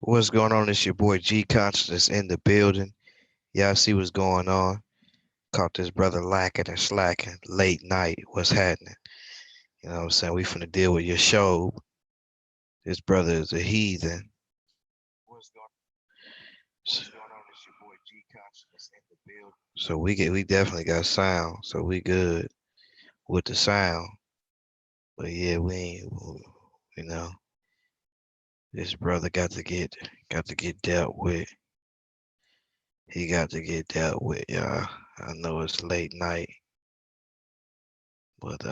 What's going on? It's your boy G Conscious in the building. Y'all see what's going on. Caught this brother lacking and slacking late night. What's happening? You know what I'm saying? We finna deal with your show. This brother is a heathen. What's going on? It's your boy G Conscious in the building. So we definitely got sound. So we good with the sound. But yeah, we ain't you know, this brother got to get dealt with. He got to get dealt with, y'all. I know it's late night, but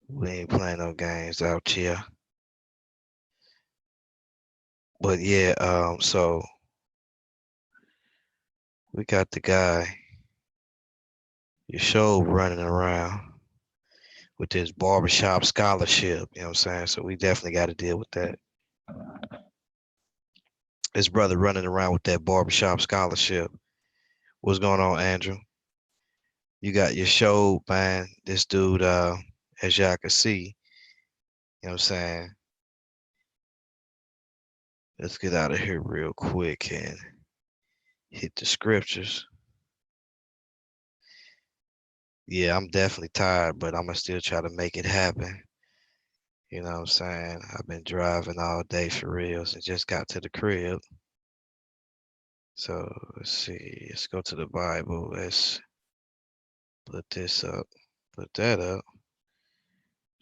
we ain't playing no games out here. But yeah, so we got the guy, your show running around with this barbershop scholarship, you know what I'm saying? So we definitely got to deal with that. This brother running around with that barbershop scholarship. What's going on, Andrew? You got your show, man. This dude, as y'all can see, you know what I'm saying? Let's get out of here real quick and hit the scriptures. Yeah, I'm definitely tired, but I'm gonna still try to make it happen. You know what I'm saying? I've been driving all day for reals and just got to the crib. So let's see. Let's go to the Bible. Let's put this up, put that up.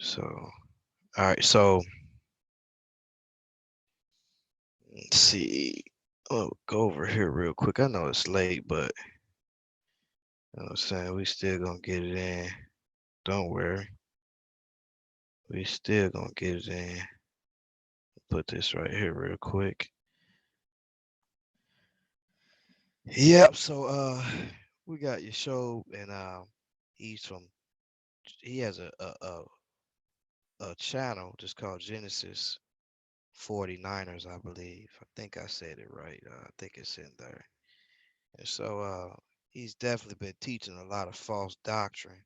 So, all right. So let's see. Oh, go over here real quick. I know it's late, but you know what I'm saying? We still gonna get it in. Don't worry. We still gonna get it in. Put this right here real quick. Yep. So we got your show, and he's from. He has a channel just called Genesis49ers, I believe. I think I said it right. I think it's in there. And so he's definitely been teaching a lot of false doctrine.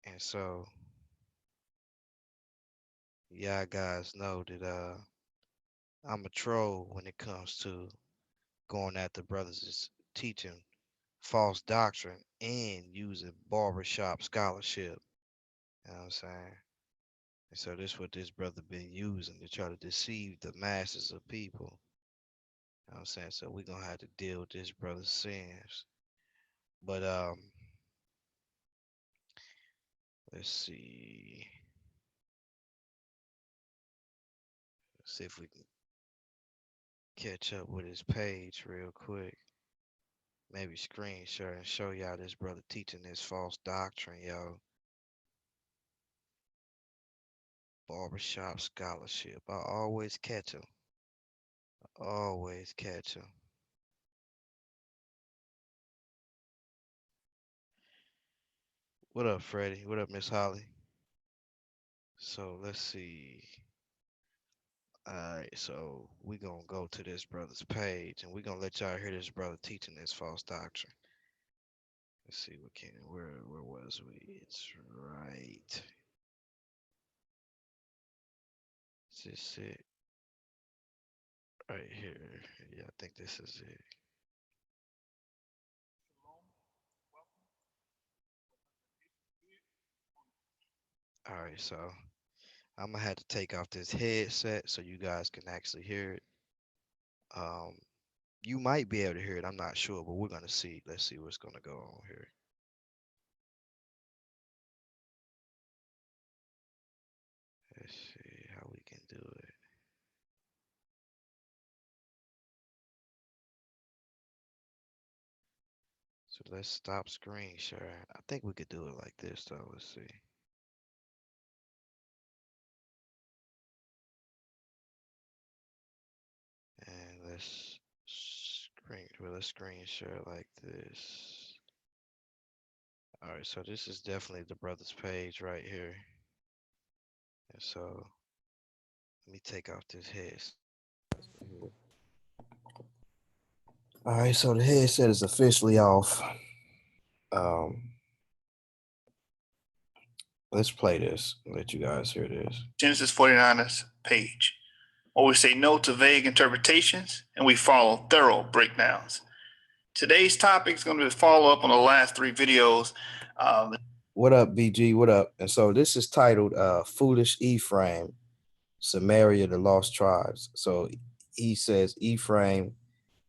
And so yeah, guys know that I'm a troll when it comes to going at the brothers that's teaching false doctrine and using barbershop scholarship. You know what I'm saying? And so this is what this brother been using to try to deceive the masses of people. You know what I'm saying? So we're gonna have to deal with this brother's sins. But let's see. Let's see if we can catch up with his page real quick. Maybe screen share and show y'all this brother teaching this false doctrine, yo. Barbershop scholarship. I always catch him. Always catch him. What up, Freddie? What up, Miss Holly? So let's see. Alright, so we gonna go to this brother's page and we gonna let y'all hear this brother teaching this false doctrine. Let's see what can where was we? It's right. Is this it? Right here. Yeah, I think this is it. Alright, so I'm gonna have to take off this headset so you guys can actually hear it. Um, you might be able to hear it. I'm not sure, but we're gonna see. Let's see what's gonna go on here. Let's see how we can do it. So let's stop screen sharing. I think we could do it like this though. Let's see. And let's screen share like this. All right, so this is definitely the brother's page right here. And so let me take off this headset. All right, so the headset is officially off. Um, Let's play this. Let you guys hear this. Genesis49ers page. Always say no to vague interpretations, and we follow thorough breakdowns. Today's topic is going to follow up on the last three videos. What up, BG? What up? And so this is titled Foolish Ephraim, Samaria, the Lost Tribes. So he says Ephraim,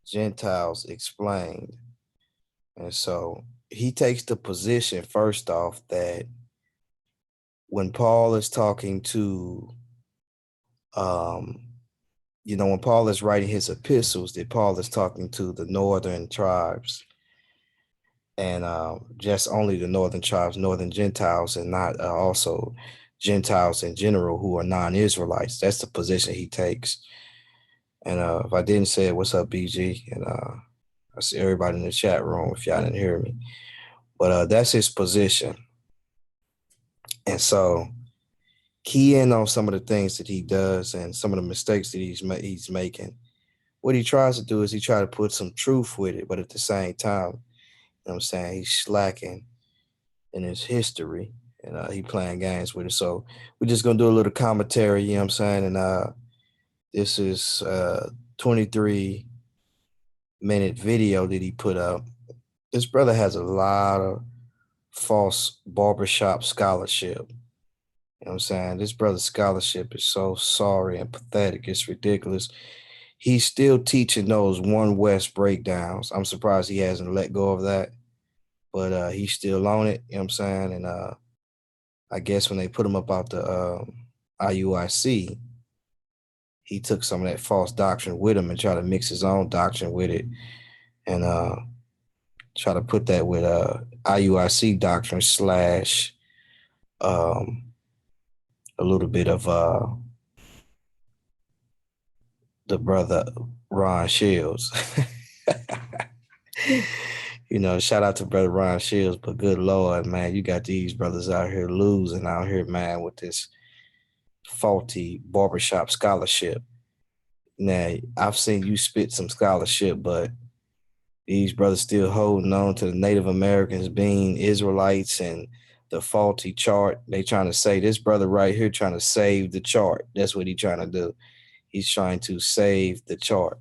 Gentiles explained. And so he takes the position, first off, that when Paul is talking to, when Paul is writing his epistles, that Paul is talking to the northern tribes and just only the northern tribes, northern Gentiles, and not also Gentiles in general who are non-Israelites. That's the position he takes. And if I didn't say it, what's up, BG? And I see everybody in the chat room if y'all didn't hear me. But that's his position. And so key in on some of the things that he does and some of the mistakes that he's making. What he tries to do is he try to put some truth with it, but at the same time, you know what I'm saying, he's slacking in his history and he playing games with it. So we're just gonna do a little commentary, you know what I'm saying? And this is 23-minute video that he put up. This brother has a lot of false barbershop scholarship. You know what I'm saying? This brother's scholarship is so sorry and pathetic. It's ridiculous. He's still teaching those One West breakdowns. I'm surprised he hasn't let go of that. But he's still on it, you know what I'm saying? And I guess when they put him up out the IUIC, he took some of that false doctrine with him and tried to mix his own doctrine with it and try to put that with IUIC doctrine slash a little bit of the brother Ron Shields. Shout out to brother Ron Shields, but good Lord, man, you got these brothers out here losing out here, man, with this faulty barbershop scholarship. Now, I've seen you spit some scholarship, but these brothers still holding on to the Native Americans being Israelites and the faulty chart. They trying to say this brother right here trying to save the chart. That's what he's trying to do. He's trying to save the chart,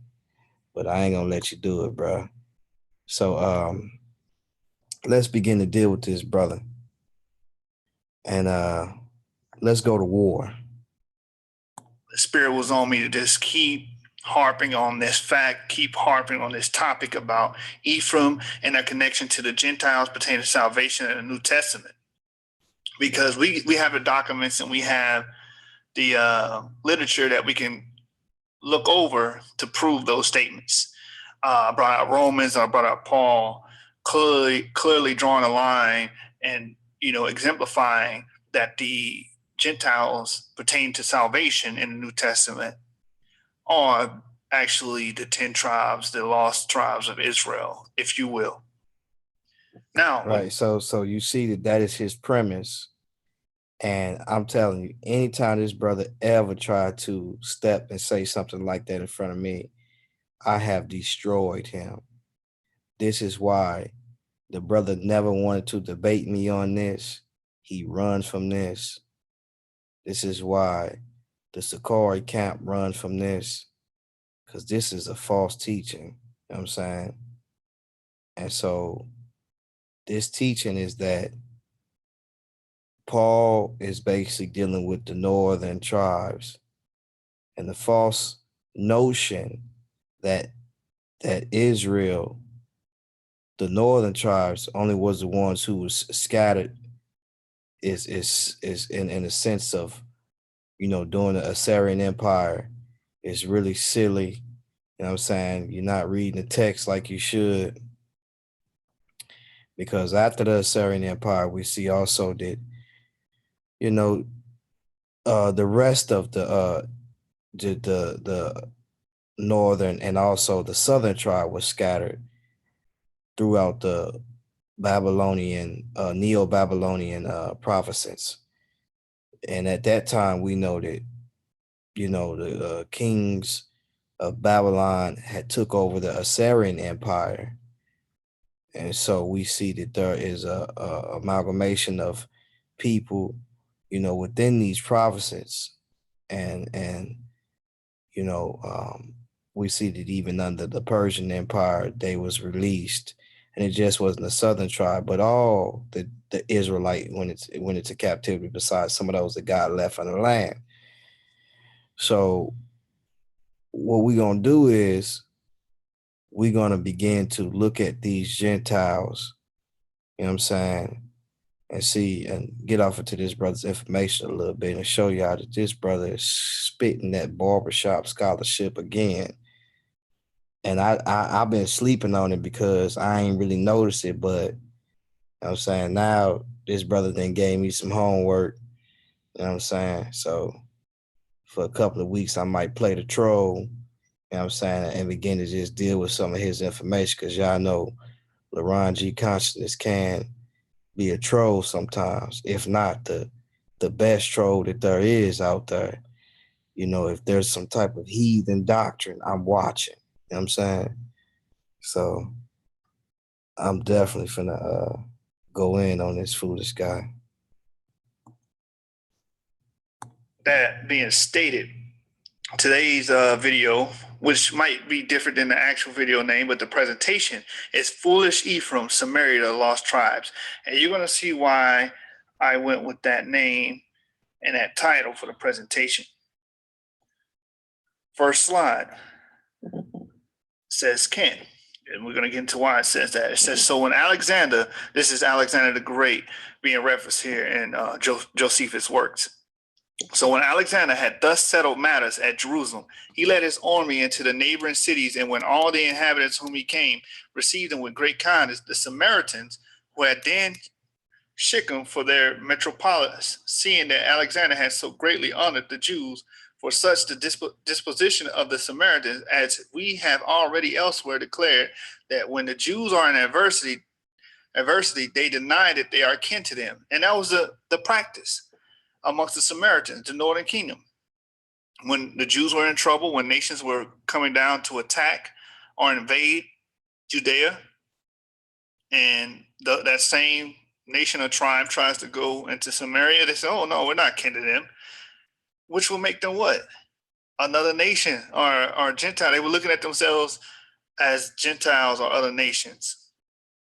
but I ain't gonna let you do it, bro. So let's begin to deal with this, brother. And let's go to war. The Spirit was on me to just keep harping on this fact, keep harping on this topic about Ephraim and their connection to the Gentiles pertaining to salvation in the New Testament. Because we have the documents and we have the literature that we can look over to prove those statements. I brought out Romans, I brought out Paul, clearly drawing a line and, exemplifying that the Gentiles pertain to salvation in the New Testament are actually the 10 tribes, the lost tribes of Israel, if you will. Now, right. So you see that is his premise. And I'm telling you, anytime this brother ever tried to step and say something like that in front of me, I have destroyed him. This is why the brother never wanted to debate me on this. He runs from this. This is why the Sakari camp runs from this, because this is a false teaching. You know what I'm saying? And so this teaching is that Paul is basically dealing with the northern tribes and the false notion that Israel, the northern tribes, only was the ones who was scattered is in a sense of, during the Assyrian Empire is really silly. You know what I'm saying? You're not reading the text like you should. Because after the Assyrian Empire, we see also that, the rest of the northern and also the southern tribe was scattered throughout the Babylonian, Neo-Babylonian provinces. And at that time, we know that, the kings of Babylon had took over the Assyrian Empire. And so we see that there is a amalgamation of people within these provinces, and we see that even under the Persian Empire, they was released, and it just wasn't a southern tribe, but all the Israelite went into captivity, besides some of those that God left on the land. So what we're gonna do is we're gonna begin to look at these Gentiles, you know what I'm saying, and see and get off into this brother's information a little bit and show y'all that this brother is spitting that barbershop scholarship again. And I've been sleeping on it because I ain't really noticed it, but you know what I'm saying, now this brother then gave me some homework, you know what I'm saying? So for a couple of weeks I might play the troll, you know what I'm saying, and begin to just deal with some of his information, because y'all know LaRon G Consciousness can be a troll sometimes, if not the best troll that there is out there. If there's some type of heathen doctrine, I'm watching. You know what I'm saying? So I'm definitely finna go in on this foolish guy. That being stated, today's video, which might be different than the actual video name, but the presentation is Foolish Ephraim, Samaria, the Lost Tribes. And you're going to see why I went with that name and that title for the presentation. First slide says Ken. And we're going to get into why it says that. It says, so when Alexander, this is Alexander the Great being referenced here in Josephus' works. So when Alexander had thus settled matters at Jerusalem, he led his army into the neighboring cities, and when all the inhabitants whom he came received him with great kindness, the Samaritans, who had then Shechem for their metropolis, seeing that Alexander had so greatly honored the Jews, for such the disposition of the Samaritans, as we have already elsewhere declared, that when the Jews are in adversity, they deny that they are kin to them. And that was the practice amongst the Samaritans, the northern kingdom. When the Jews were in trouble, when nations were coming down to attack or invade Judea, and that same nation or tribe tries to go into Samaria, they say, oh no, we're not kin to them, which will make them what? Another nation or Gentile. They were looking at themselves as Gentiles or other nations.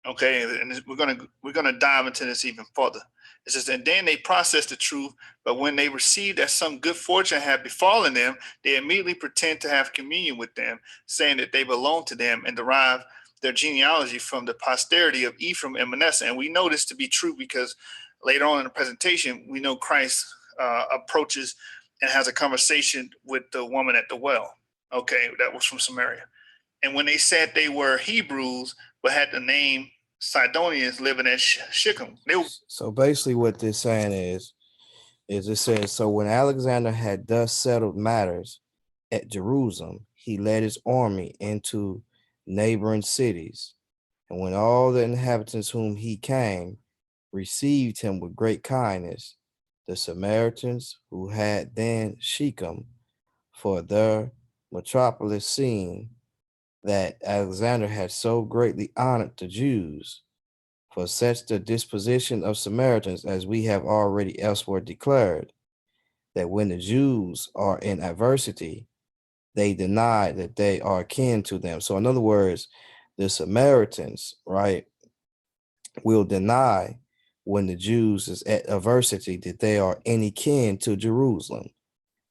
Okay, and we're gonna dive into this even further. It says, and then they processed the truth, but when they received that some good fortune had befallen them, they immediately pretend to have communion with them, saying that they belong to them and derive their genealogy from the posterity of Ephraim and Manasseh. And we know this to be true because later on in the presentation, we know Christ approaches and has a conversation with the woman at the well. Okay, that was from Samaria. And when they said they were Hebrews, but had the name Sidonians living at Shechem. So basically what this saying is it says, so when Alexander had thus settled matters at Jerusalem, he led his army into neighboring cities. And when all the inhabitants whom he came received him with great kindness, the Samaritans, who had then Shechem for their metropolis, seeing that Alexander had so greatly honored the Jews, for such the disposition of Samaritans, as we have already elsewhere declared, that when the Jews are in adversity, they deny that they are kin to them. So in other words, the Samaritans, right, will deny when the Jews is at adversity that they are any kin to Jerusalem.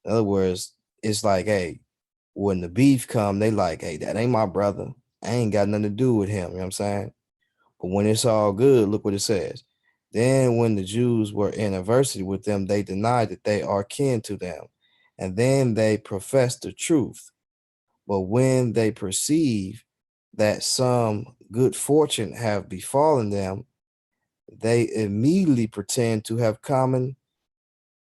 In other words, it's like, hey, when the beef come, they like, hey, that ain't my brother. I ain't got nothing to do with him. You know what I'm saying? But when it's all good, look what it says. Then when the Jews were in adversity with them, they denied that they are kin to them. And then they profess the truth. But when they perceive that some good fortune have befallen them, they immediately pretend to have common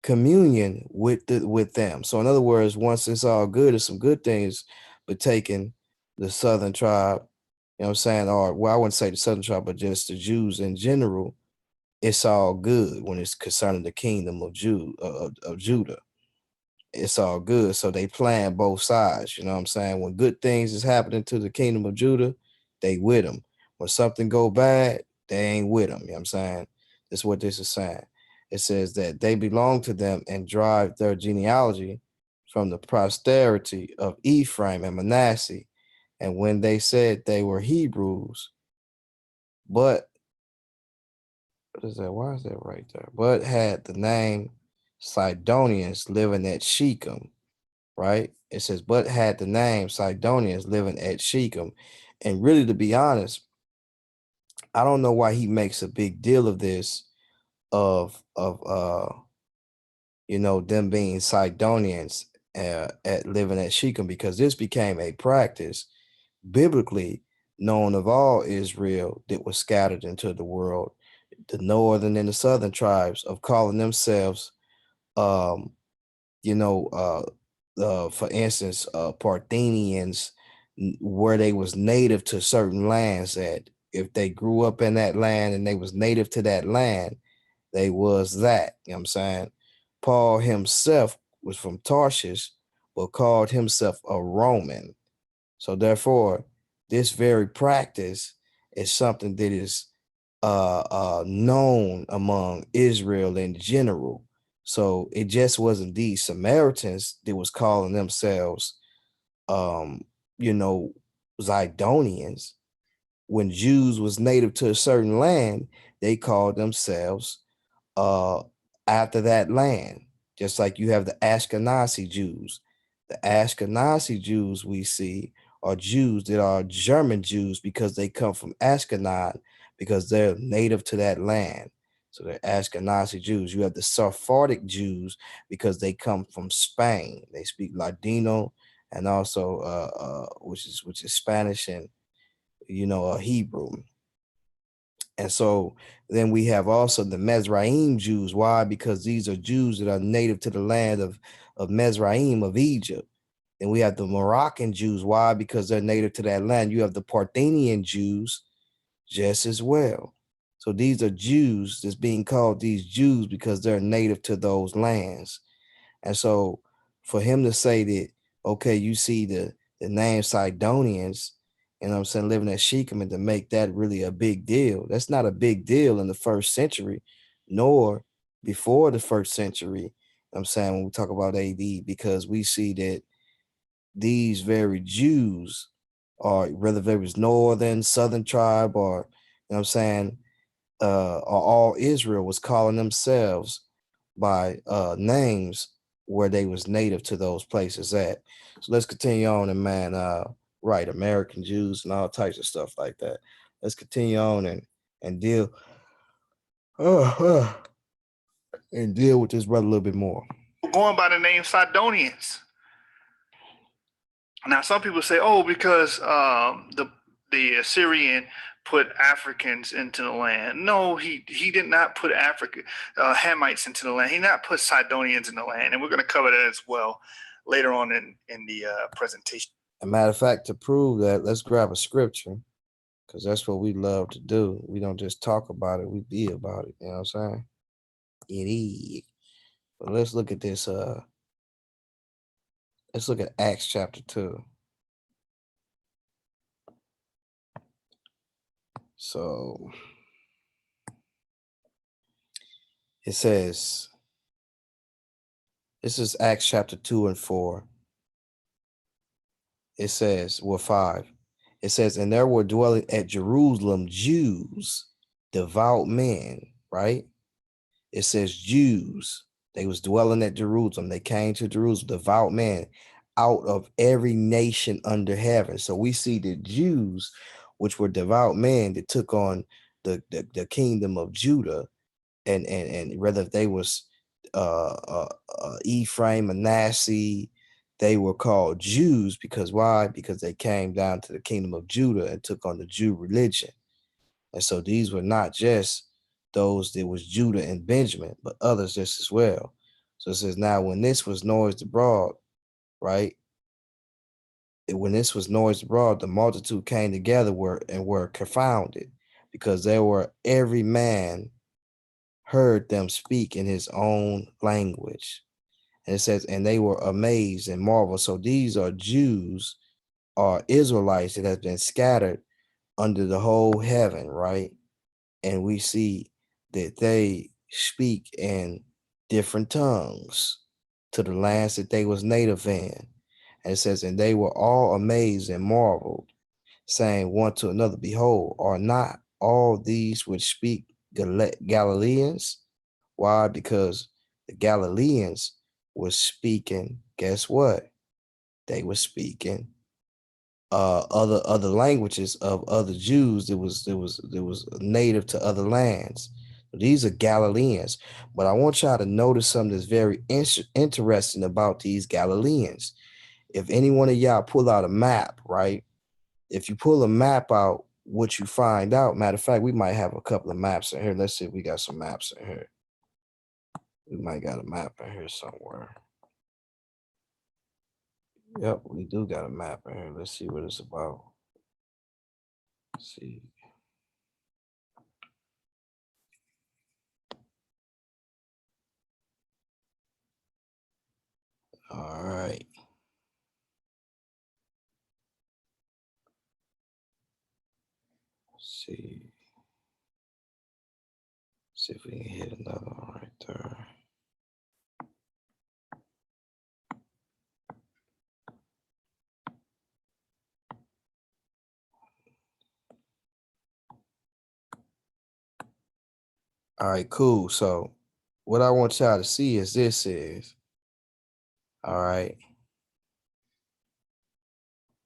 communion with them. So in other words, once it's all good, there's some good things, but taking the southern tribe, you know what I'm saying, or well, I wouldn't say the southern tribe, but just the Jews in general, it's all good when it's concerning the kingdom of Judah. It's all good. So they playing both sides, you know what I'm saying? When good things is happening to the kingdom of Judah, they with them. When something go bad, they ain't with them, you know what I'm saying? That's what this is saying. it says that they belong to them and drive their genealogy from the posterity of Ephraim and Manasseh. And when they said they were Hebrews, but what is that? Why is that right there? But had the name Sidonians living at Shechem, right? It says, but had the name Sidonians living at Shechem. And really, to be honest, I don't know why he makes a big deal of this, of them being Sidonians at living at Shechem, because this became a practice biblically known of all Israel that was scattered into the world, the northern and the southern tribes, of calling themselves, um, for instance, Parthenians, where they was native to certain lands. That if they grew up in that land and they was native to that land, they was that. You know what I'm saying? Paul himself was from Tarshish, but called himself a Roman. So therefore, this very practice is something that is known among Israel in general. So it just wasn't these Samaritans that was calling themselves, um, Zidonians. When Jews was native to a certain land, they called themselves uh, after that land. Just like you have the Ashkenazi Jews. The Ashkenazi Jews we see are Jews that are German Jews because they come from Ashkenaz, because they're native to that land. So they're Ashkenazi Jews. You have the Sephardic Jews because they come from Spain. They speak Ladino and also which is Spanish and Hebrew. And so then we have also the Mizraim Jews. Why? Because these are Jews that are native to the land of Mizraim, of Egypt. And we have the Moroccan Jews. Why? Because they're native to that land. You have the Parthenian Jews just as well. So these are Jews that's being called these Jews because they're native to those lands. And so for him to say that, okay, you see the name Sidonians, you know what I'm saying, living at Shechem, and to make that really a big deal, that's not a big deal in the first century, nor before the first century. You know what I'm saying, when we talk about AD, because we see that these very Jews, or whether it was northern, southern tribe, or, you know what I'm saying, or all Israel was calling themselves by names where they was native to those places at. So let's continue on, and man, right, American Jews and all types of stuff like that. Let's continue on and deal and deal with this brother a little bit more. Going by the name Sidonians. Now, some people say, "Oh, because the Assyrian put Africans into the land." No, he did not put Hamites into the land. He did not put Sidonians in the land, and we're going to cover that as well later on in the presentation. As a matter of fact, to prove that, let's grab a scripture, because that's what we love to do. We don't just talk about it; we be about it. You know what I'm saying? It is. But let's look at this. Let's look at Acts chapter 2. So it says, this is Acts chapter 2 and 4. It says, well, 5. It says, and there were dwelling at Jerusalem Jews, devout men, right? It says Jews. They was dwelling at Jerusalem. They came to Jerusalem, devout men, out of every nation under heaven. So we see the Jews, which were devout men, that took on the kingdom of Judah, and whether they was Ephraim, Manasseh, they were called Jews because why? Because they came down to the kingdom of Judah and took on the Jew religion. And so these were not just those that was Judah and Benjamin, but others just as well. So it says, now when this was noised abroad, right? When this was noised abroad, the multitude came together were confounded, because there were every man heard them speak in his own language. And it says, and they were amazed and marveled. So these are Jews or Israelites that have been scattered under the whole heaven, right? And we see that they speak in different tongues to the lands that they was native in. And it says, and they were all amazed and marveled, saying one to another, behold, are not all these which speak Galileans? Why? Because the Galileans were speaking, guess what? They were speaking other languages of other Jews that was native to other lands. These are Galileans. But I want y'all to notice something that's very interesting about these Galileans. If any one of y'all pull out a map, right? If you pull a map out, what you find out, matter of fact, we might have a couple of maps in here. Let's see if we got some maps in here. We might got a map in here somewhere. Yep, we do got a map in here. Let's see what it's about. Let's see. All right. Let's see. See if we can hit another one right there. All right, cool. So what I want y'all to see is all right.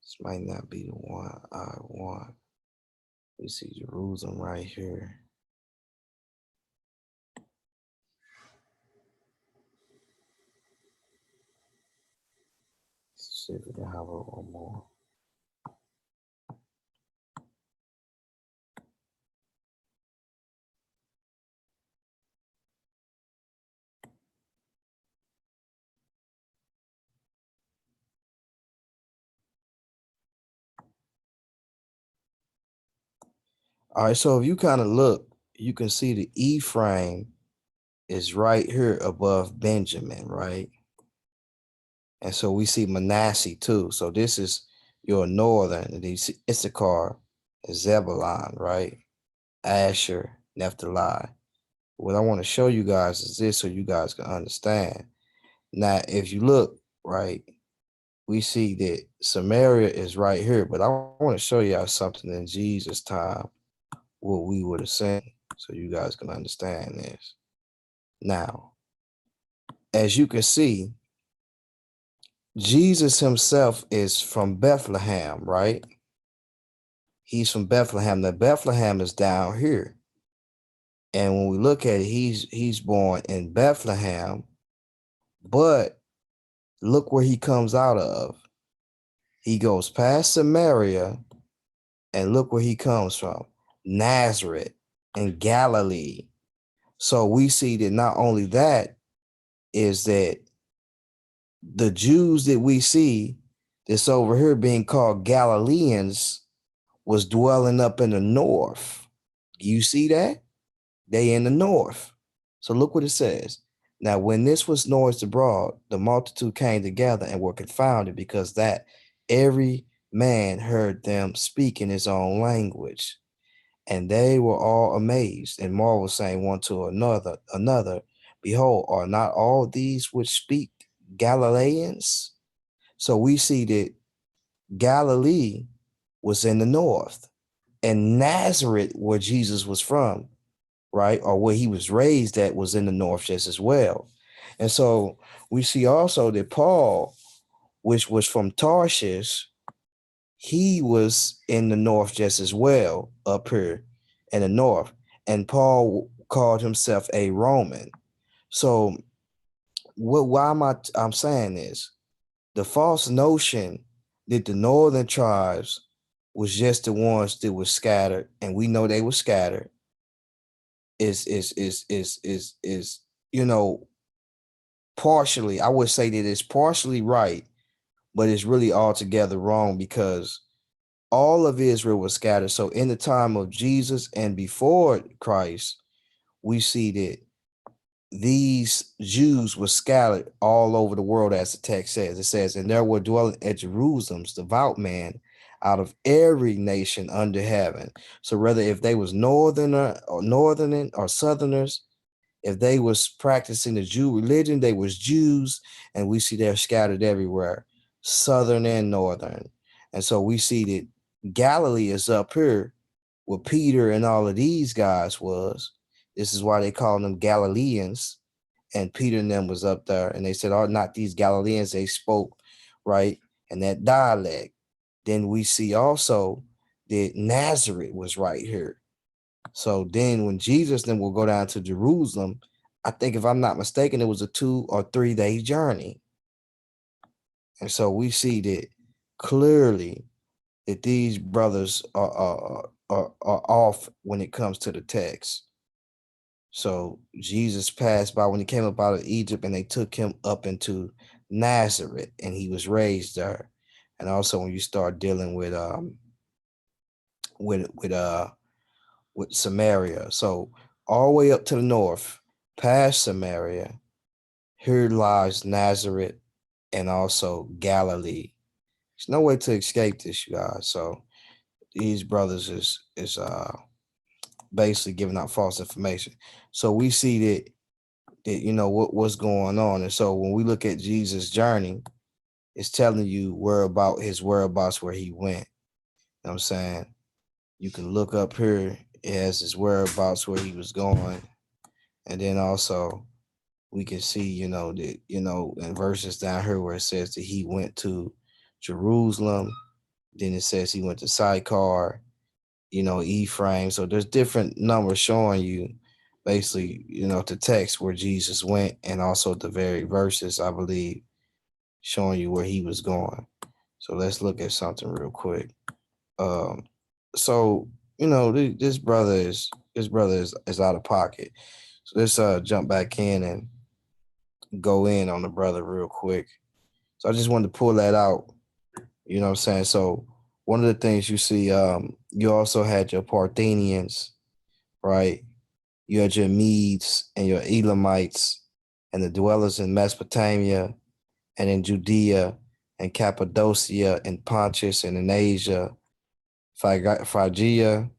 This might not be the one I want. We see Jerusalem right here. Let's see if we can have a little more. All right, so if you kind of look, you can see the Ephraim is right here above Benjamin, right? And so we see Manasseh too. So this is your northern, and you see Issachar, Zebulon, right? Asher, Naphtali. What I want to show you guys is this so you guys can understand. Now, if you look, right, we see that Samaria is right here, but I want to show y'all something in Jesus' time, what we would have seen, so you guys can understand this. Now, as you can see, Jesus himself is from Bethlehem, right? He's from Bethlehem. Now, Bethlehem is down here. And when we look at it, he's born in Bethlehem, but look where he comes out of. He goes past Samaria, and look where he comes from, Nazareth in Galilee. So we see that not only that is that the Jews that we see that's over here being called Galileans was dwelling up in the north. You see that? They in the north. So look what it says. Now, when this was noised abroad, the multitude came together and were confounded, because that every man heard them speak in his own language. And they were all amazed and marveled, saying one to another, behold, are not all these which speak Galileans? So we see that Galilee was in the north, and Nazareth, where Jesus was from, right, or where he was raised at, was in the north just as well. And so we see also that Paul, which was from Tarshish, he was in the north just as well, up here in the north. And Paul called himself a Roman. So why am I'm saying this? The false notion that the northern tribes was just the ones that were scattered, and we know they were scattered, is you know, partially, I would say that it's partially right, but it's really altogether wrong, because all of Israel was scattered. So in the time of Jesus and before Christ, we see that these Jews were scattered all over the world, as the text says. It says, and there were dwelling at Jerusalem devout men out of every nation under heaven. So whether if they was northern or southerners, If they was practicing the Jew religion, they was Jews, and we see they're scattered everywhere, southern and northern. And so we see that Galilee is up here where Peter and all of these guys was. This is why they call them Galileans. And Peter and them was up there, and they said, "Oh, not these Galileans." They spoke right in that dialect. Then we see also that Nazareth was right here. So then when Jesus then will go down to Jerusalem, I think if I'm not mistaken, it was a 2 or 3 day journey. And so we see that clearly that these brothers are off when it comes to the text. So Jesus passed by when he came up out of Egypt, and they took him up into Nazareth, and he was raised there. And also when you start dealing with with with with Samaria. So all the way up to the north, past Samaria, here lies Nazareth and also Galilee. There's no way to escape this, you guys. So these brothers is basically giving out false information. So we see that you know what's going on. And so when we look at Jesus' journey, it's telling you his whereabouts where he went. You know what I'm saying? You can look up here, it has his whereabouts where he was going. And then also we can see, that, in verses down here where it says that he went to Jerusalem, then it says he went to Sychar, Ephraim. So there's different numbers showing you basically, the text where Jesus went, and also the very verses, I believe, showing you where he was going. So let's look at something real quick. Um, so this brother is out of pocket. So let's jump back in and go in on the brother real quick. So I just wanted to pull that out. You know what I'm saying? So one of the things you see, you also had your Parthenians, right? You had your Medes and your Elamites and the dwellers in Mesopotamia and in Judea and Cappadocia and Pontus and in Asia, Phrygia,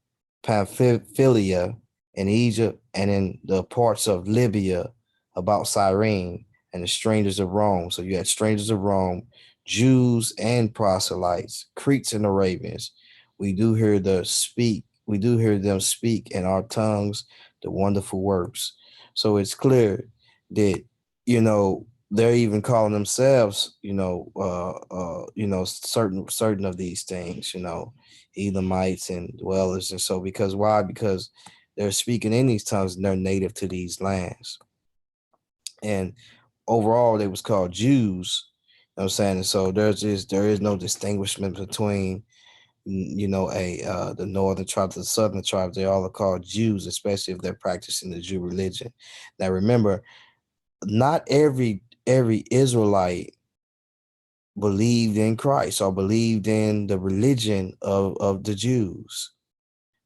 Pamphylia, in Egypt, and in the parts of Libya about Cyrene, and the strangers of Rome. So you had strangers of Rome, Jews and proselytes, Cretes and Arabians. We do hear them speak in our tongues the wonderful works. So it's clear that, they're even calling themselves, certain of these things, Elamites and dwellers. And so because why? Because they're speaking in these tongues and they're native to these lands. And overall they was called Jews. You know what I'm saying? And so there is no distinguishment between the northern tribes, the southern tribes. They all are called Jews, especially if they're practicing the Jew religion. Now remember, not every Israelite believed in Christ or believed in the religion of the Jews.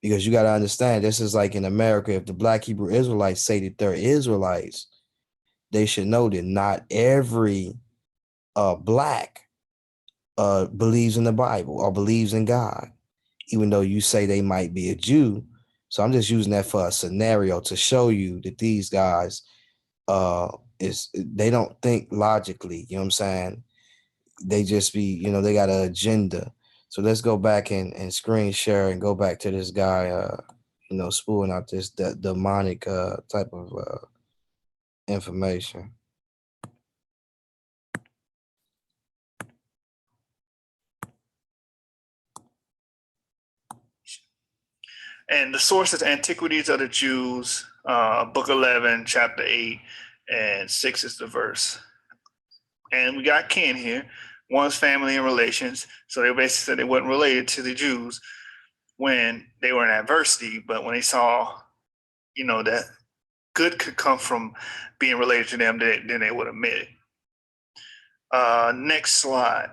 Because you got to understand, this is like in America, if the Black Hebrew Israelites say that they're Israelites, they should know that not every Black believes in the Bible or believes in God, even though you say they might be a Jew. So I'm just using that for a scenario to show you that these guys they don't think logically. You know what I'm saying? They just be, they got an agenda. So let's go back and screen share and go back to this guy, spewing out this demonic type of information. And the source is Antiquities of the Jews, book 11, chapter 8, and 6 is the verse. And we got kin here, one's family and relations. So they basically said they wasn't related to the Jews when they were in adversity, but when they saw, that good could come from being related to them, then they would admit it. Next slide.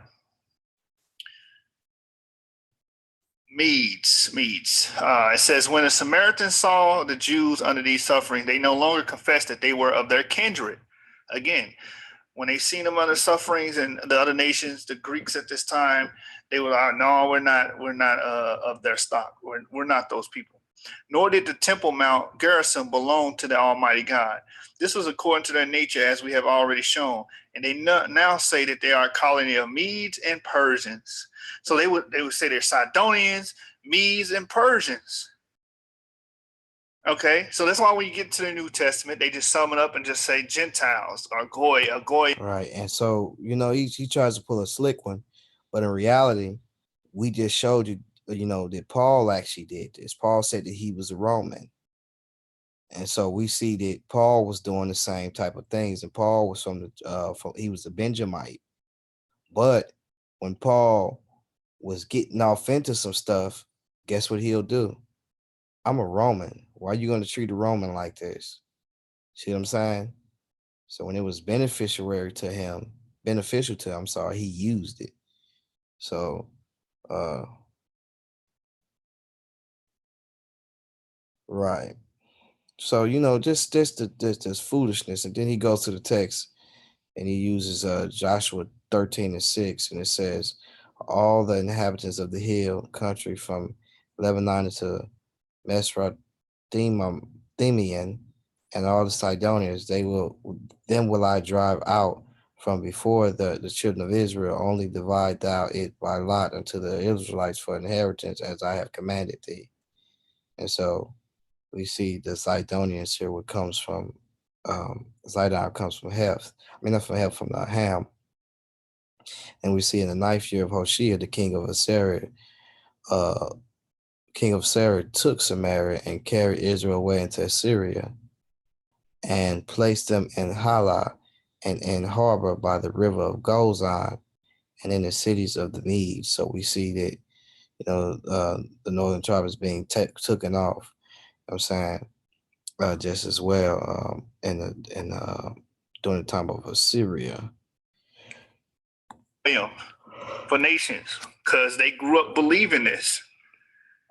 Medes. It says, when the Samaritans saw the Jews under these sufferings, they no longer confessed that they were of their kindred. Again, when they seen them under sufferings and the other nations, the Greeks at this time, they were like, no, we're not of their stock. We're not those people. nor did the Temple Mount garrison belong to the Almighty God. This was according to their nature, as we have already shown. And they now say that they are a colony of Medes and Persians. So they would say they're Sidonians, Medes, and Persians. Okay, so that's why when you get to the New Testament, they just sum it up and just say Gentiles or Goy, a Goy. Right. And so, he tries to pull a slick one, but in reality, we just showed you, that Paul actually did this. Paul said that he was a Roman. And so we see that Paul was doing the same type of things. And Paul was he was a Benjamite. But when Paul was getting off into some stuff, guess what he'll do? I'm a Roman. Why are you going to treat a Roman like this? See what I'm saying? So when it was beneficial to him, he used it. So, right. So, just this foolishness. And then he goes to the text and he uses Joshua 13:6, and it says, all the inhabitants of the hill country from Lebanon to Mesra-Themian and all the Sidonians, then will I drive out from before the children of Israel, only divide thou it by lot unto the Israelites for inheritance, as I have commanded thee. And so we see the Sidonians here, what comes from Zidon comes from Heth. Not from Heth, from the Ham. And we see in the 9th year of Hoshea, the king of Assyria, took Samaria and carried Israel away into Assyria and placed them in Hala and in harbor by the river of Gozan and in the cities of the Medes. So we see that, the northern tribe is being taken off. I'm saying just as well during the time of Assyria. For nations, because they grew up believing this.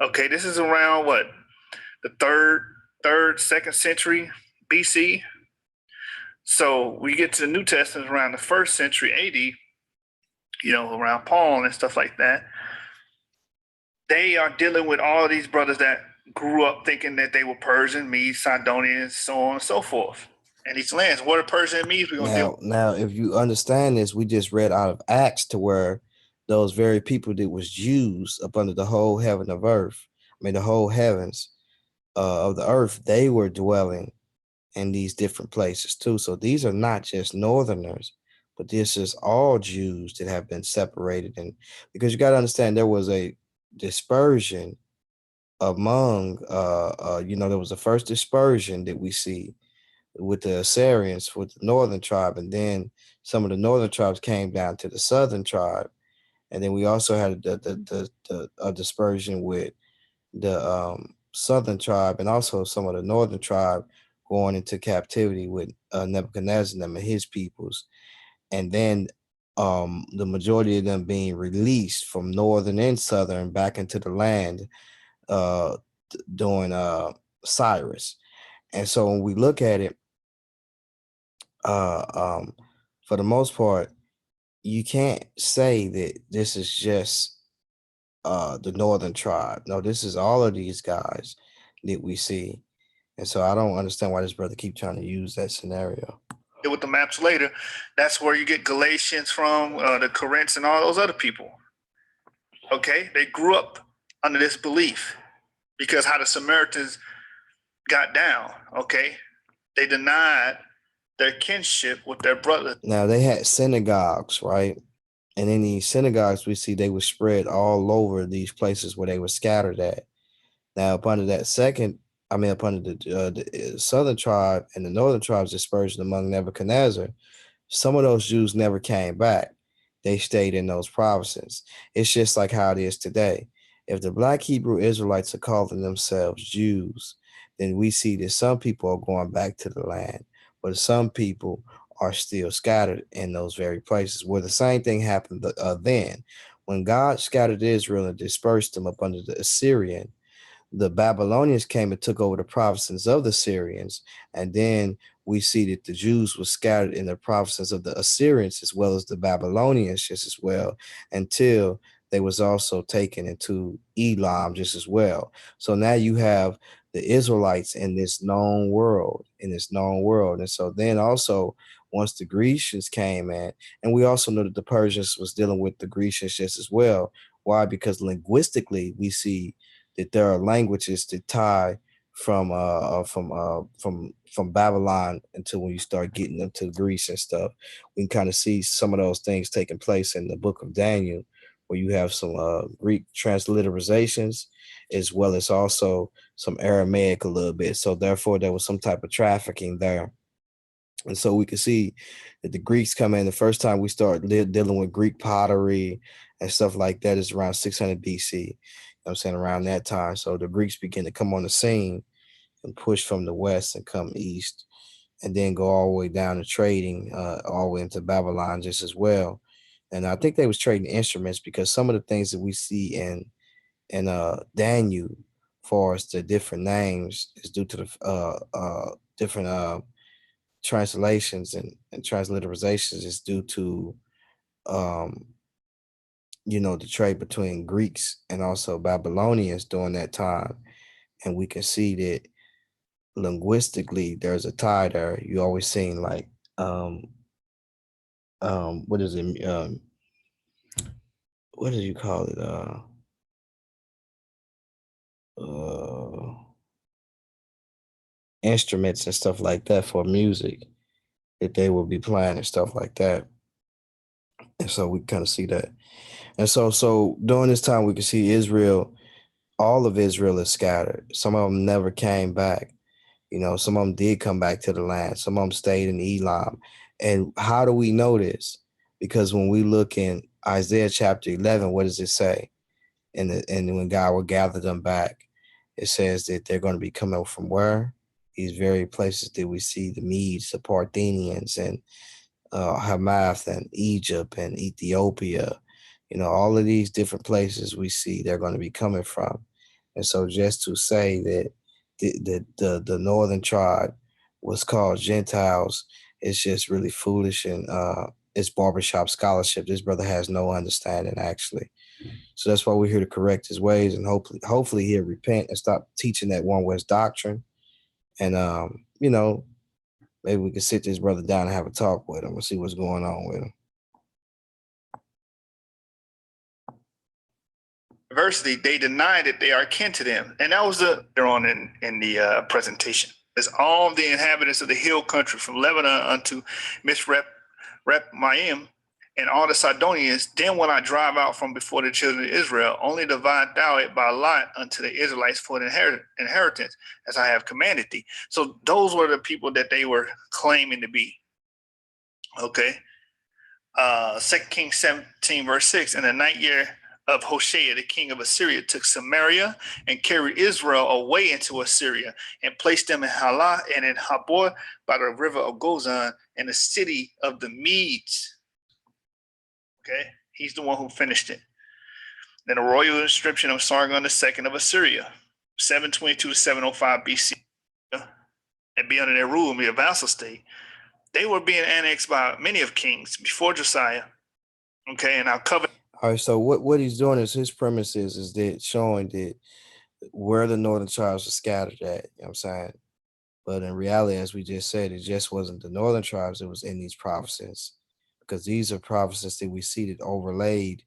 Okay, this is around what, the second century BC. So we get to the New Testament around the 1st century AD, around Paul and stuff like that. They are dealing with all these brothers that grew up thinking that they were Persian, Medes, Sidonians, so on and so forth. And these lands, what are Persian and Medes? We're going to deal with. Now, if you understand this, we just read out of Acts to where those very people that was Jews up under the whole heaven of earth, the whole heavens of the earth, they were dwelling in these different places too. So these are not just northerners, but this is all Jews that have been separated. And because you got to understand, there was a dispersion among, there was the first dispersion that we see with the Assyrians, with the northern tribe, and then some of the northern tribes came down to the southern tribe, and then we also had the dispersion with the southern tribe, and also some of the northern tribe going into captivity with Nebuchadnezzar and his peoples, and then the majority of them being released from northern and southern back into the land during Cyrus. And so when we look at it, for the most part, you can't say that this is just the northern tribe. No, this is all of these guys that we see. And so I don't understand why this brother keep trying to use that scenario. With the maps later, that's where you get Galatians from, the Corinths and all those other people. Okay, they grew up under this belief because how the Samaritans got down. Okay, they denied their kinship with their brother. Now they had synagogues, right? And in these synagogues, we see they were spread all over these places where they were scattered at. Now, upon the southern tribe and the northern tribes dispersed among Nebuchadnezzar, some of those Jews never came back. They stayed in those provinces. It's just like how it is today. If the Black Hebrew Israelites are calling themselves Jews, then we see that some people are going back to the land, but some people are still scattered in those very places, where the same thing happened then. When God scattered Israel and dispersed them up under the Assyrian, the Babylonians came and took over the provinces of the Syrians. And then we see that the Jews were scattered in the provinces of the Assyrians as well as the Babylonians just as well, until they was also taken into Elam just as well. So now you have the Israelites in this known world, and so then also once the Grecians came in, and we also know that the Persians was dealing with the Grecians just as well. Why? Because linguistically we see that there are languages that tie from Babylon until when you start getting into Greece and stuff. We can kind of see some of those things taking place in the book of Daniel, where you have some Greek transliterations as well as also some Aramaic a little bit. So therefore, there was some type of trafficking there. And so we can see that the Greeks come in. The first time we start dealing with Greek pottery and stuff like that is around 600 BC. You know what I'm saying? Around that time. So the Greeks begin to come on the scene and push from the west and come east and then go all the way down to trading all the way into Babylon just as well. And I think they was trading instruments because some of the things that we see in Daniel for us the different names is due to the different translations and transliterations is due to um the trade between Greeks and also Babylonians during that time. And we can see that linguistically there's a tie there. You always seen like um what is it what do you call it uh instruments and stuff like that for music that they will be playing and stuff like that. And so we kind of see that. And so during this time we can see Israel, all of Israel is scattered. Some of them never came back. Some of them did come back to the land. Some of them stayed in Elam. And how do we know this? Because when we look in Isaiah chapter 11, what does it say? And when God will gather them back, it says that they're going to be coming from where? These very places that we see the Medes, the Parthenians, and Hamath, and Egypt, and Ethiopia. All of these different places we see they're going to be coming from. And so just to say that the northern tribe was called Gentiles is just really foolish, and it's barbershop scholarship. This brother has no understanding actually. So that's why we're here to correct his ways, and hopefully he'll repent and stop teaching that one West doctrine. And maybe we can sit this brother down and have a talk with him and see what's going on with him. Diversity, they deny that they are kin to them. And that was they're on in the presentation. It's all the inhabitants of the hill country from Lebanon unto Misrep-Maim and all the Sidonians. Then when I drive out from before the children of Israel, only divide thou it by lot unto the Israelites for the inheritance, as I have commanded thee. So those were the people that they were claiming to be. Okay. 2 Kings 17, verse 6, in the 9th year of Hoshea, the king of Assyria, took Samaria and carried Israel away into Assyria and placed them in Halah and in Habor by the river of Gozan in the city of the Medes. Okay, he's the one who finished it. Then a royal inscription of Sargon II of Assyria, 722 to 705 BC, and be under their rule and be a vassal state. They were being annexed by many of kings before Josiah. Okay, and I'll cover. All right, so what he's doing is his premise is that showing that where the northern tribes are scattered at, you know what I'm saying? But in reality, as we just said, it just wasn't the northern tribes, it was in these provinces. Because these are provinces that we see that overlaid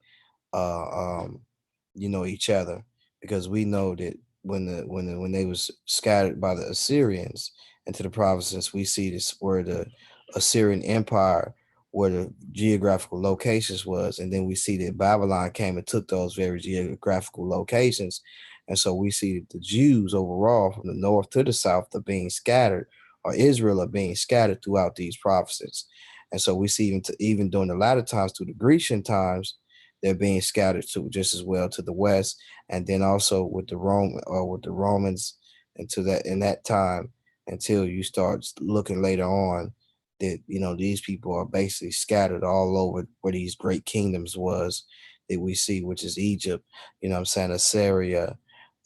each other. Because we know that when they was scattered by the Assyrians into the provinces, we see this where the Assyrian Empire, where the geographical locations was, and then we see that Babylon came and took those very geographical locations. And so we see that the Jews overall from the north to the south are being scattered, or Israel are being scattered throughout these provinces. And so we see even during the latter times, through the Grecian times, they're being scattered to just as well to the west, and then also with the Romans into that in that time until you start looking later on that these people are basically scattered all over where these great kingdoms was that we see, which is Egypt, what I'm saying, Assyria,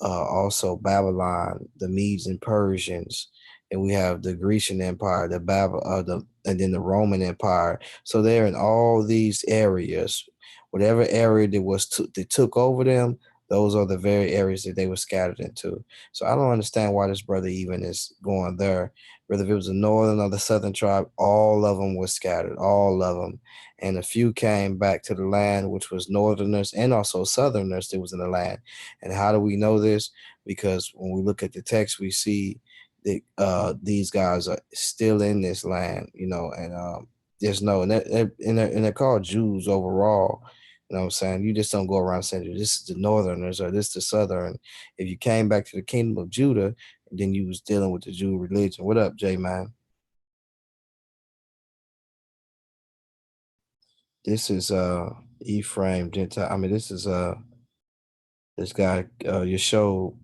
also Babylon, the Medes and Persians, and we have the Grecian Empire, and then the Roman Empire. So they're in all these areas whatever area that took over them, those are the very areas that they were scattered into. So I don't understand why this brother even is going there. Whether if it was the northern or the southern tribe, all of them were scattered, all of them. And a few came back to the land, which was northerners and also southerners that was in the land. And how do we know this? Because when we look at the text, we see that these guys are still in this land, and there's no, and they're called Jews overall. You know what I'm saying? You just don't go around saying this is the northerners or this the southern. If you came back to the kingdom of Judah, then you was dealing with the Jew religion. What up, J man? This is Ephraim Gentile. I mean, this is this guy Yashub,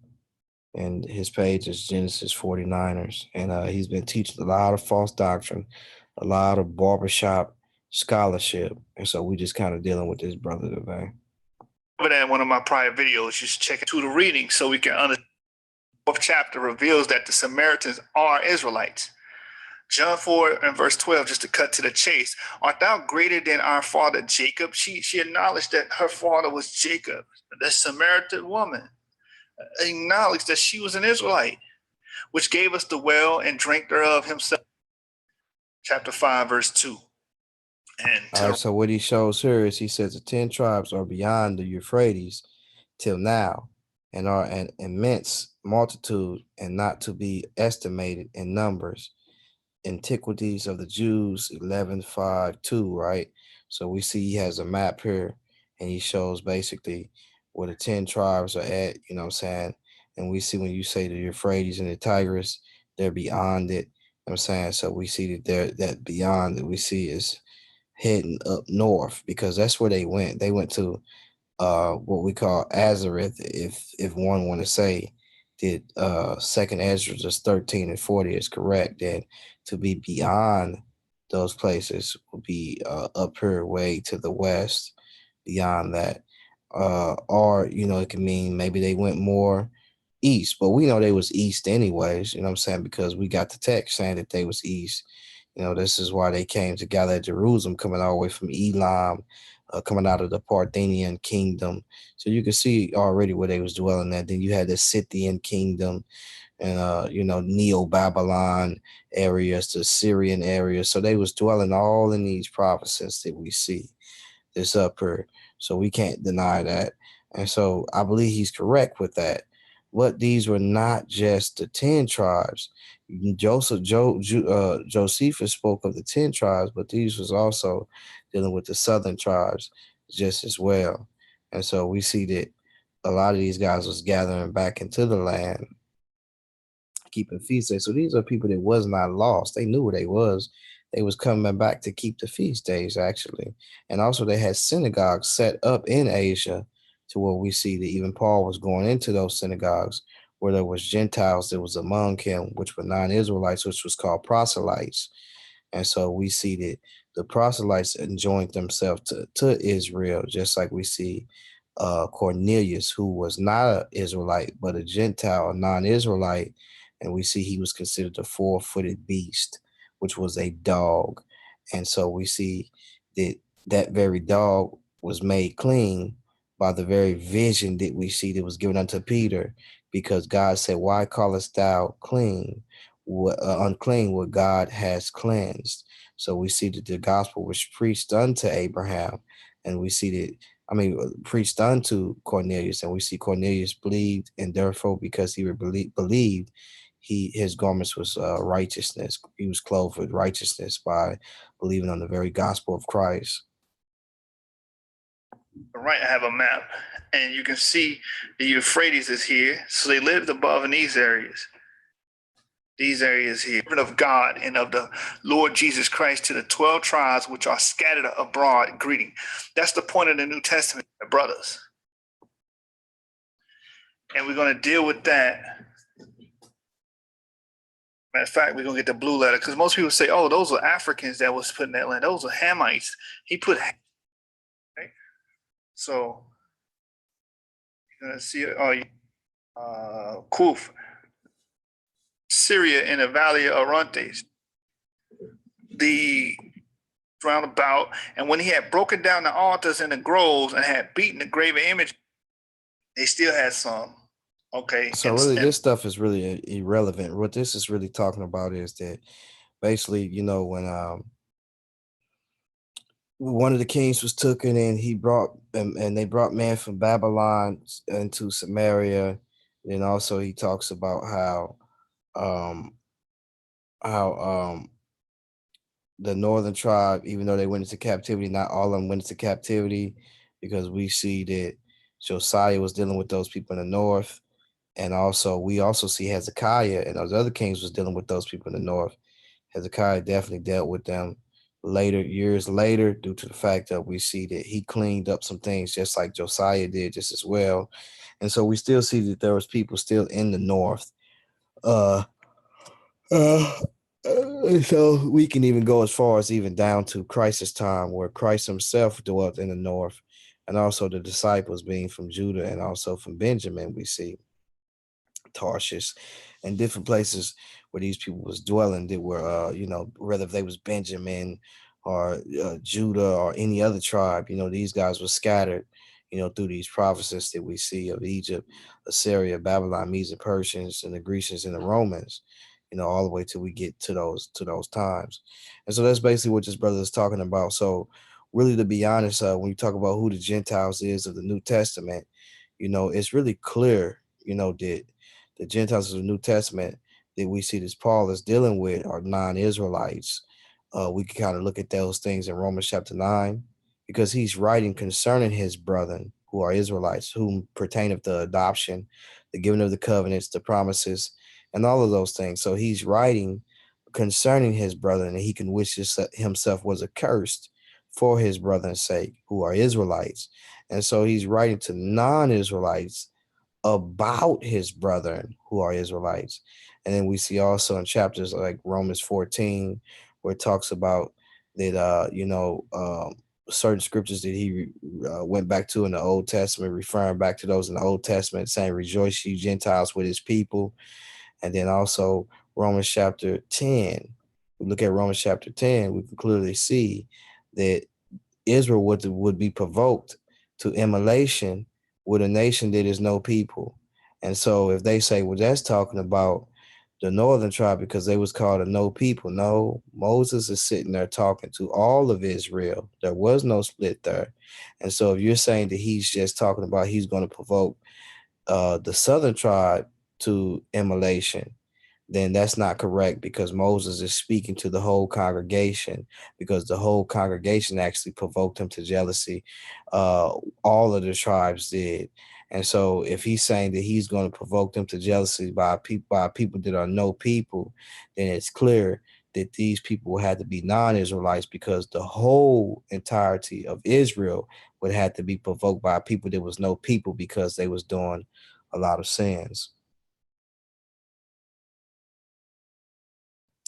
and his page is Genesis49ers, and he's been teaching a lot of false doctrine, a lot of barbershop scholarship, and so we just kind of dealing with this brother today. But in one of my prior videos, just check it to the reading so we can understand. The 4th chapter reveals that the Samaritans are Israelites. John 4 and verse 12, just to cut to the chase. Art thou greater than our father Jacob? She acknowledged that her father was Jacob. The Samaritan woman acknowledged that she was an Israelite, which gave us the well and drank thereof himself. Chapter 5, verse 2. And all right, so what he shows here is he says the 10 tribes are beyond the Euphrates till now, and are an immense multitude and not to be estimated in numbers. Antiquities of the Jews 11:5-2, right? So we see he has a map here, and he shows basically where the 10 tribes are at, you know what I'm saying? And we see when you say the Euphrates and the Tigris, they're beyond it. You know what I'm saying? So we see that that beyond that we see is heading up north, because that's where they went. They went to what we call Azareth, if one want to say that second Ezra just 13 and 40 is correct, then to be beyond those places would be up here way to the west beyond that. Or it can mean maybe they went more east, but we know they was east anyways, you know what I'm saying, because we got the text saying that they was east. This is why they came together at Jerusalem, coming all the way from Elam, coming out of the Parthian kingdom. So you can see already where they was dwelling at. Then you had the Scythian kingdom and, Neo-Babylon areas, the Syrian areas. So they was dwelling all in these provinces that we see this upper. So we can't deny that. And so I believe he's correct with that. But these were not just the 10 tribes. Josephus spoke of the 10 tribes, but these was also dealing with the southern tribes just as well. And so we see that a lot of these guys was gathering back into the land, keeping feast days. So these are people that was not lost. They knew where they was. They was coming back to keep the feast days, actually. And also they had synagogues set up in Asia, to where we see that even Paul was going into those synagogues where there was Gentiles that was among him, which were non-Israelites, which was called proselytes. And so we see that the proselytes joined themselves to Israel, just like we see Cornelius, who was not an Israelite, but a Gentile, a non-Israelite. And we see he was considered a four-footed beast, which was a dog. And so we see that that very dog was made clean by the very vision that we see that was given unto Peter, because God said, why callest thou clean? Unclean what God has cleansed. So we see that the gospel was preached unto Abraham, and we see that, preached unto Cornelius, and we see Cornelius believed, and therefore, because he believed, his garments was righteousness. He was clothed with righteousness by believing on the very gospel of Christ. Right, I have a map, and you can see the Euphrates is here. So they lived above in these areas. These areas here, of God and of the Lord Jesus Christ, to the 12 tribes which are scattered abroad, greeting. That's the point of the New Testament, brothers. And we're going to deal with that. Matter of fact, we're going to get the blue letter, because most people say, oh, those are Africans that was put in that land. Those are Hamites. He put, right? So you're going to see Kuf, Syria in the valley of Orontes. The round about. And when he had broken down the altars and the groves and had beaten the graven image, they still had some. Okay. So really, this stuff is really irrelevant. What this is really talking about is that basically, when one of the kings was taken and he brought and they brought man from Babylon into Samaria. And also he talks about um how the northern tribe, even though they went into captivity, not all of them went into captivity, because we see that Josiah was dealing with those people in the north. And also we also see Hezekiah and those other kings was dealing with those people in the north. Hezekiah definitely dealt with them later, years later, due to the fact that we see that he cleaned up some things just like Josiah did just as well. And so we still see that there was people still in the north. Uh, so we can even go as far as even down to Christ's time, where Christ himself dwelt in the north, and also the disciples being from Judah and also from Benjamin, we see Tarshish and different places where these people was dwelling that were, whether they was Benjamin or Judah or any other tribe, these guys were scattered, through these provinces that we see of Egypt, Assyria, Babylon, Medes and Persians, and the Grecians and the Romans, all the way till we get to those times. And so that's basically what this brother is talking about. So really, to be honest, when you talk about who the Gentiles is of the New Testament, it's really clear, that the Gentiles of the New Testament that we see this Paul is dealing with are non-Israelites. We can kind of look at those things in Romans chapter 9, because he's writing concerning his brethren who are Israelites, whom pertaineth the adoption, the giving of the covenants, the promises, and all of those things. So he's writing concerning his brethren, and he can wish himself was accursed for his brethren's sake, who are Israelites. And so he's writing to non-Israelites about his brethren who are Israelites. And then we see also in chapters like Romans 14, where it talks about that, certain scriptures that he went back to in the Old Testament, referring back to those in the Old Testament, saying, "Rejoice, you Gentiles, with his people." And then also Romans chapter 10. We look at Romans chapter 10, we can clearly see that Israel would be provoked to immolation with a nation that is no people. And so if they say, well, that's talking about the northern tribe because they was called a no people. No, Moses is sitting there talking to all of Israel. There was no split there. And so if you're saying that he's just talking about he's going to provoke the southern tribe to immolation, then that's not correct, because Moses is speaking to the whole congregation, because the whole congregation actually provoked him to jealousy. All of the tribes did. And so if he's saying that he's going to provoke them to jealousy by people that are no people, then it's clear that these people had to be non-Israelites, because the whole entirety of Israel would have to be provoked by people that was no people, because they was doing a lot of sins.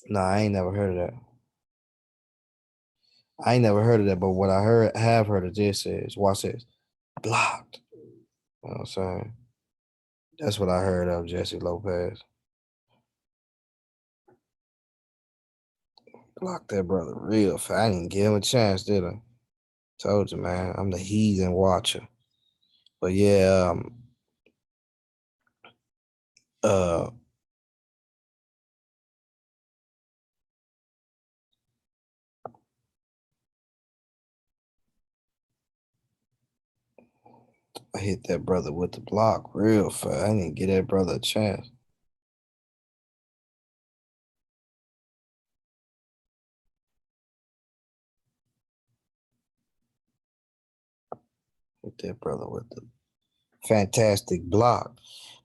No, I ain't never heard of that. I ain't never heard of that, but what I have heard of this is, watch this, blocked. You know what I'm saying? That's what I heard of Jesse Lopez. Blocked that brother real fast. I didn't give him a chance, did I? Told you, man. I'm the heathen watcher. But yeah, uh, I hit that brother with the block real fast. I didn't give that brother a chance. Hit that brother with the fantastic block.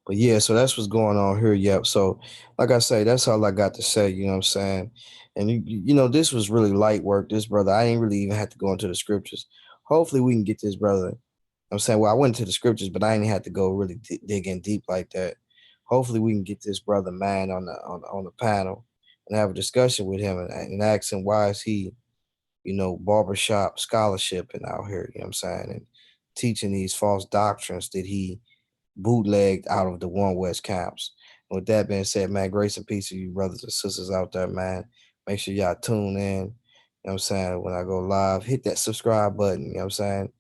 But yeah, so that's what's going on here. Yep. So, like I say, that's all I got to say. You know what I'm saying? And this was really light work. This brother, I didn't really even have to go into the scriptures. Hopefully, we can get this brother. I'm saying, well, I went into the scriptures, but I didn't have to go really dig in deep like that. Hopefully, we can get this brother man on the panel and have a discussion with him, and ask him why is he, barbershop scholarship and out here. You know what I'm saying? And teaching these false doctrines that he bootlegged out of the One West camps. And with that being said, man, grace and peace to you brothers and sisters out there, man. Make sure y'all tune in. know what I'm saying? When I go live, hit that subscribe button. You know what I'm saying?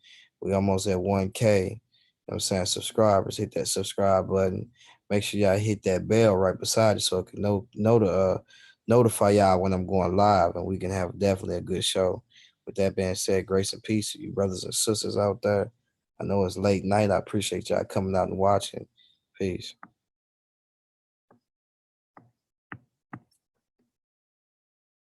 We almost at 1K. You know what I'm saying? Subscribers, hit that subscribe button. Make sure y'all hit that bell right beside it so it can notify y'all when I'm going live, and we can have definitely a good show. With that being said, grace and peace to you brothers and sisters out there. I know it's late night. I appreciate y'all coming out and watching. Peace.